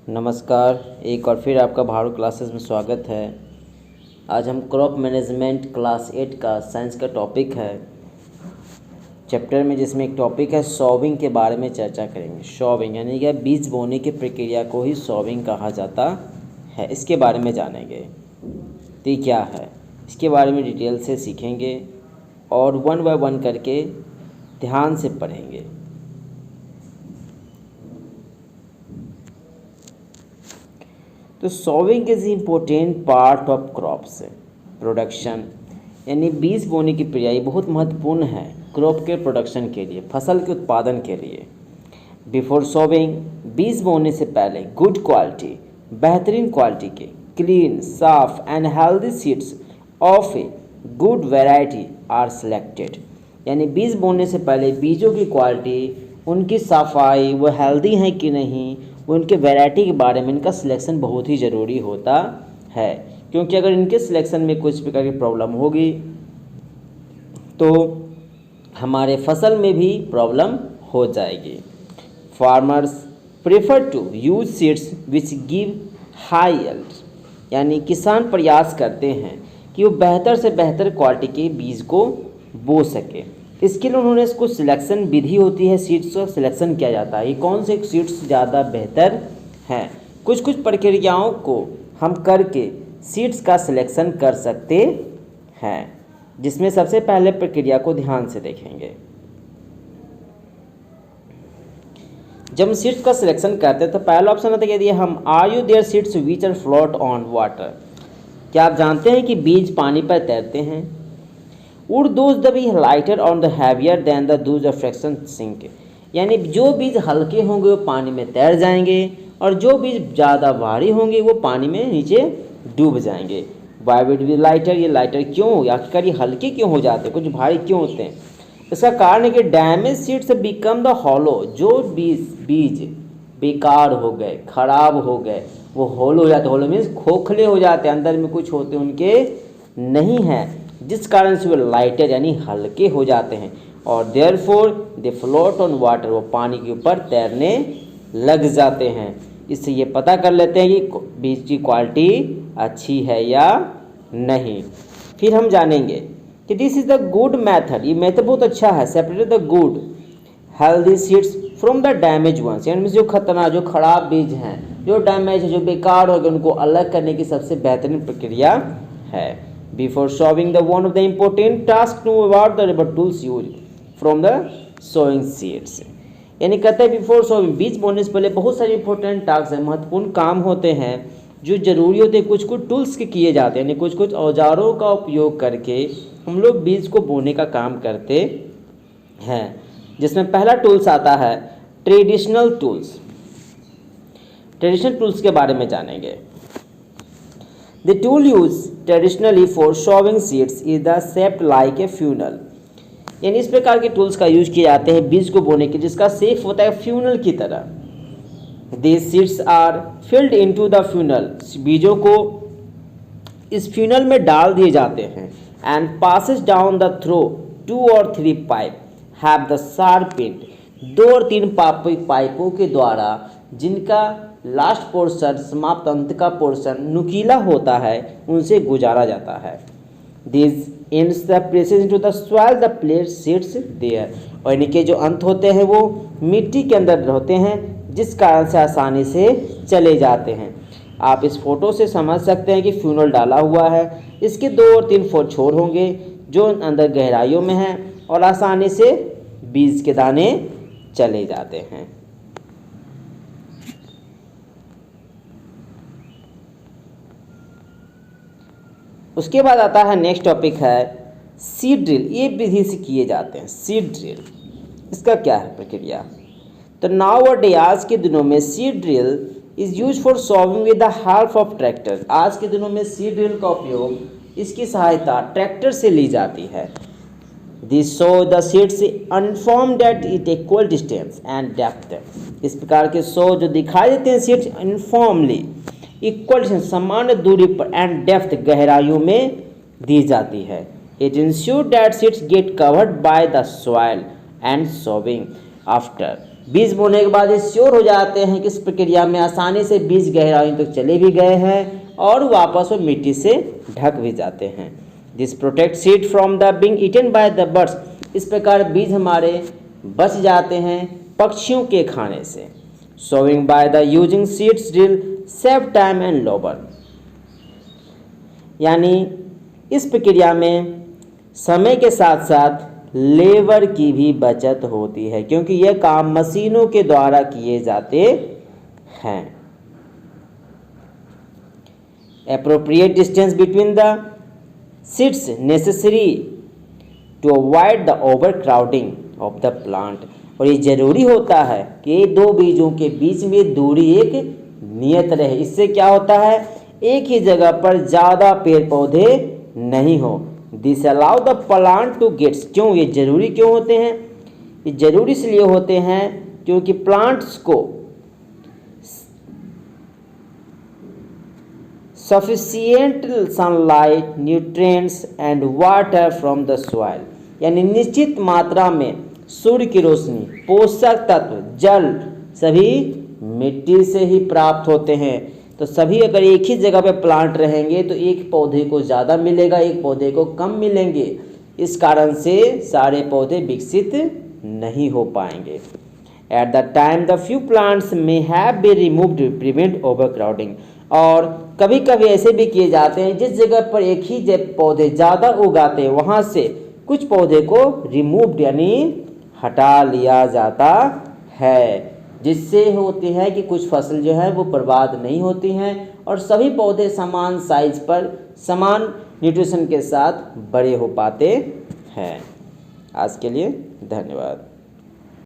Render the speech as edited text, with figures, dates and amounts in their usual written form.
नमस्कार। एक और फिर आपका भारू क्लासेस में स्वागत है। आज हम क्रॉप मैनेजमेंट क्लास 8 का साइंस का टॉपिक है चैप्टर में, जिसमें एक टॉपिक है सॉविंग के बारे में चर्चा करेंगे। सॉविंग यानी कि बीज बोने की प्रक्रिया को ही सॉविंग कहा जाता है। इसके बारे में जानेंगे तो ये क्या है, इसके बारे में डिटेल से सीखेंगे और वन बाय वन करके ध्यान से पढ़ेंगे। तो sowing is important part of crops production, यानी बीज बोने की प्रक्रिया बहुत महत्वपूर्ण है क्रॉप के प्रोडक्शन के लिए, फसल के उत्पादन के लिए। बिफोर सॉविंग, बीज बोने से पहले गुड क्वालिटी, बेहतरीन क्वालिटी के क्लीन, साफ and healthy seeds of a good variety are selected, यानी बीज बोने से पहले बीजों की क्वालिटी, उनकी सफाई, वो हेल्दी हैं कि नहीं, वो उनके वैरायटी के बारे में इनका सिलेक्शन बहुत ही ज़रूरी होता है। क्योंकि अगर इनके सिलेक्शन में कुछ प्रकार की प्रॉब्लम होगी तो हमारे फसल में भी प्रॉब्लम हो जाएगी। Farmers prefer to use seeds which give high yield, यानी किसान प्रयास करते हैं कि वो बेहतर से बेहतर क्वालिटी के बीज को बो सके। इसके लिए उन्होंने कुछ सिलेक्शन विधि होती है, सीड्स का सिलेक्शन किया जाता है, ये कौन से सीड्स ज़्यादा बेहतर हैं। कुछ कुछ प्रक्रियाओं को हम करके सीड्स का सिलेक्शन कर सकते हैं, जिसमें सबसे पहले प्रक्रिया को ध्यान से देखेंगे। जब हम सीड्स का सिलेक्शन करते हैं तो पहला ऑप्शन होता है कि हम are you there seeds which are float on water, क्या आप जानते हैं कि बीज पानी पर तैरते हैं। Would those the be lighter on the heavier than the those of fraction sink, यानी जो बीज हल्के होंगे वो पानी में तैर जाएंगे और जो बीज ज़्यादा भारी होंगे वो पानी में नीचे डूब जाएंगे। वाई वुड बी लाइटर, ये लाइटर क्यों, आखिरकार ये हल्के क्यों हो जाते हैं, कुछ भारी क्यों होते हैं। इसका कारण है कि damage seeds become the hollow, जो बीज बेकार हो गए, खराब हो गए, वो होलो हो जाते। होलो मीन्स खोखले हो जाते हैं, अंदर में कुछ होते उनके नहीं हैं, जिस कारण से वो लाइटर यानी हल्के हो जाते हैं और therefore they float on water, वो पानी के ऊपर तैरने लग जाते हैं। इससे ये पता कर लेते हैं कि बीज की क्वालिटी अच्छी है या नहीं। फिर हम जानेंगे कि this is the good method, ये मेथड बहुत अच्छा है। Separate the good healthy seeds from the damage ones, यानी जो खतरनाक, जो खराब बीज हैं, जो डैमेज है, जो बेकार हो गए, उनको अलग करने की सबसे बेहतरीन प्रक्रिया है। Before sowing, the one of the important tasks to about the rubber tools used from the sowing seeds, यानी कहते हैं बिफोर सोविंग, बीज बोने से पहले बहुत सारे इंपॉर्टेंट टास्क हैं, महत्वपूर्ण काम होते हैं जो जरूरी होते हैं। कुछ कुछ टूल्स के किए जाते हैं, यानी कुछ कुछ औजारों का उपयोग करके हम लोग बीज को बोने का काम करते हैं, जिसमें पहला टूल्स आता है ट्रेडिशनल टूल्स। ट्रेडिशनल टूल्स के बारे में जानेंगे। The tool used traditionally for sowing seeds is the shaped like a funnel, यानी इस प्रकार के टूल्स का यूज किए जाते हैं बीज को बोने के, जिसका शेप होता है फ्यूनल की तरह। These seeds are filled into the funnel, बीजों को इस फ्यूनल में डाल दिए जाते हैं and passes down the through 2 or 3 pipe have the sharp end, 2 और 3 पाइपों के द्वारा, जिनका लास्ट पोर्शन, समाप्त अंत का पोर्शन नुकीला होता है, उनसे गुजारा जाता है। This ends the presses into the soil, the plant sits there, और इनके जो अंत होते हैं वो मिट्टी के अंदर होते हैं, जिस कारण से आसानी से चले जाते हैं। आप इस फोटो से समझ सकते हैं कि फ्यूनल डाला हुआ है, इसके 2 और 3 छोर होंगे जो अंदर गहराइयों में हैं और आसानी से बीज के दाने चले जाते हैं। उसके बाद आता है नेक्स्ट टॉपिक है सीड ड्रिल, ये विधि से किए जाते हैं सीड ड्रिल। इसका क्या है प्रक्रिया, तो नाउ और डे, आज के दिनों में seed drill is use for sowing with the help of tractor. आज के दिनों में सीड ड्रिल का उपयोग, इसकी सहायता ट्रैक्टर से ली जाती है। This so the seeds unformed at it equal distance and depth, इस प्रकार के सो जो दिखाई देते हैं सीड्स अनफॉर्मली, इक्वल सामान्य दूरी पर एंड डेप्थ, गहराइयों में दी जाती है। It ensure that seeds get covered by the soil and sowing after, बीज बोने के बाद श्योर हो जाते हैं कि इस प्रक्रिया में आसानी से बीज गहराई तक चले भी गए हैं और वापस वो मिट्टी से ढक भी जाते हैं। This protect seed from the being eaten by the birds. इस प्रकार बीज हमारे बच जाते हैं पक्षियों के खाने से। Sowing by the using seeds drill save time and labour. यानी इस प्रक्रिया में समय के साथ साथ लेबर की भी बचत होती है, क्योंकि यह काम मशीनों के द्वारा किए जाते हैं। Appropriate distance between the seeds necessary to avoid the overcrowding of the plant. और ये जरूरी होता है कि दो बीजों के बीच में दूरी एक नियत रहे। इससे क्या होता है, एक ही जगह पर ज़्यादा पेड़ पौधे नहीं हो। This allow the plant to gets. क्यों ये जरूरी क्यों होते हैं? ये जरूरी इसलिए होते हैं क्योंकि प्लांट्स को sufficient sunlight, nutrients and water from the soil. यानी निश्चित मात्रा में सूर्य की रोशनी, पोषक तत्व, जल सभी मिट्टी से ही प्राप्त होते हैं। तो सभी अगर एक ही जगह पे प्लांट रहेंगे तो एक पौधे को ज़्यादा मिलेगा, एक पौधे को कम मिलेंगे। इस कारण से सारे पौधे विकसित नहीं हो पाएंगे। At the time the few plants may have be removed to prevent overcrowding. और कभी कभी ऐसे भी किए जाते हैं जिस जगह पर एक ही पौधे ज़्यादा उगाते हैं वहाँ से कुछ पौधे को रिमूव्ड यानी हटा लिया जाता है, जिससे होती है कि कुछ फसल जो है वो बर्बाद नहीं होती हैं और सभी पौधे समान साइज पर समान न्यूट्रिशन के साथ बड़े हो पाते हैं। आज के लिए धन्यवाद।